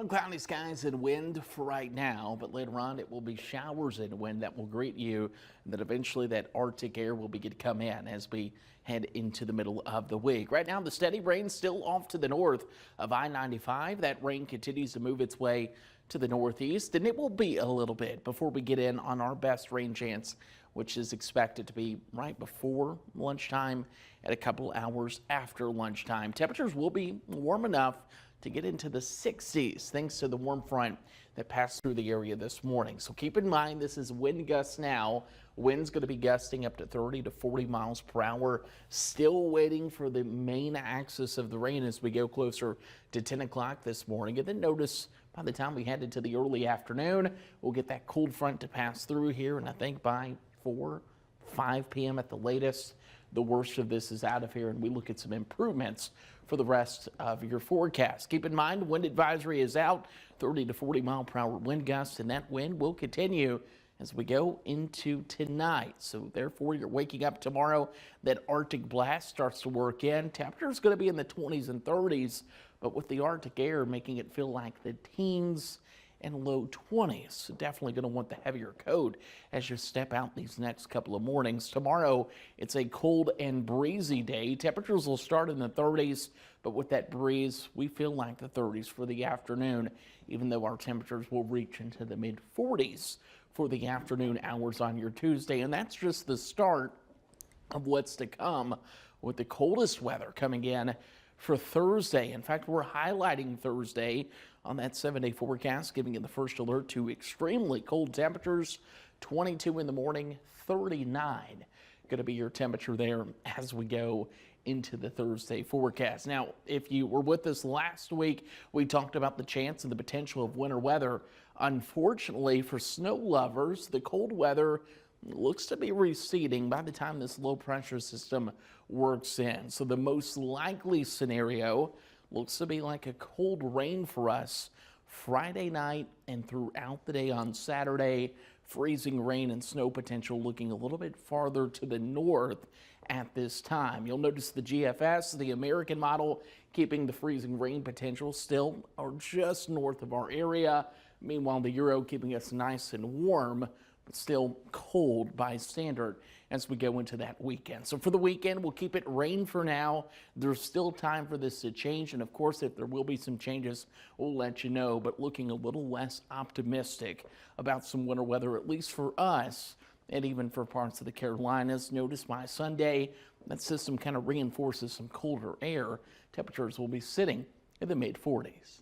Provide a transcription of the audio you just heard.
Cloudy skies and wind for right now, but later on it will be showers and wind that will greet you, and then eventually that Arctic air will begin to come in as we head into the middle of the week. Right now, the steady rain still off to the north of I-95. That rain continues to move its way to the northeast, and it will be a little bit before we get in on our best rain chance, which is expected to be right before lunchtime and a couple hours after lunchtime. Temperatures will be warm enough to get into the 60s thanks to the warm front that passed through the area this morning. So keep in mind this is wind gusts now. Wind's going to be gusting up to 30 to 40 miles per hour. Still waiting for the main axis of the rain as we go closer to 10 o'clock this morning. And then notice by the time we head into the early afternoon, we'll get that cold front to pass through here. And I think by 5 p.m. at the latest, the worst of this is out of here, and we look at some improvements for the rest of your forecast. Keep in mind, wind advisory is out, 30 to 40 mile per hour wind gusts, and that wind will continue as we go into tonight. So therefore, you're waking up tomorrow, that Arctic blast starts to work in. Temperature is going to be in the 20s and 30s, but with the Arctic air making it feel like the teens and low 20s. So definitely going to want the heavier coat as you step out these next couple of mornings. Tomorrow, it's a cold and breezy day. Temperatures will start in the 30s, but with that breeze, we feel like the 30s for the afternoon, even though our temperatures will reach into the mid 40s for the afternoon hours on your Tuesday. And that's just the start of what's to come with the coldest weather coming in for Thursday. In fact, we're highlighting Thursday on that 7-day forecast, giving you the first alert to extremely cold temperatures. 22 in the morning, 39 going to be your temperature there as we go into the Thursday forecast. Now, if you were with us last week, we talked about the chance and the potential of winter weather. Unfortunately, for snow lovers, the cold weather looks to be receding by the time this low pressure system works in. So the most likely scenario looks to be like a cold rain for us Friday night and throughout the day on Saturday. Freezing rain and snow potential looking a little bit farther to the north at this time. You'll notice the GFS, the American model, keeping the freezing rain potential still or just north of our area. Meanwhile, the Euro keeping us nice and warm, but still cold by standard as we go into that weekend. So for the weekend, we'll keep it rain for now. There's still time for this to change. And of course, if there will be some changes, we'll let you know, but looking a little less optimistic about some winter weather, at least for us and even for parts of the Carolinas. Notice by Sunday, that system kind of reinforces some colder air. Temperatures will be sitting in the mid 40s.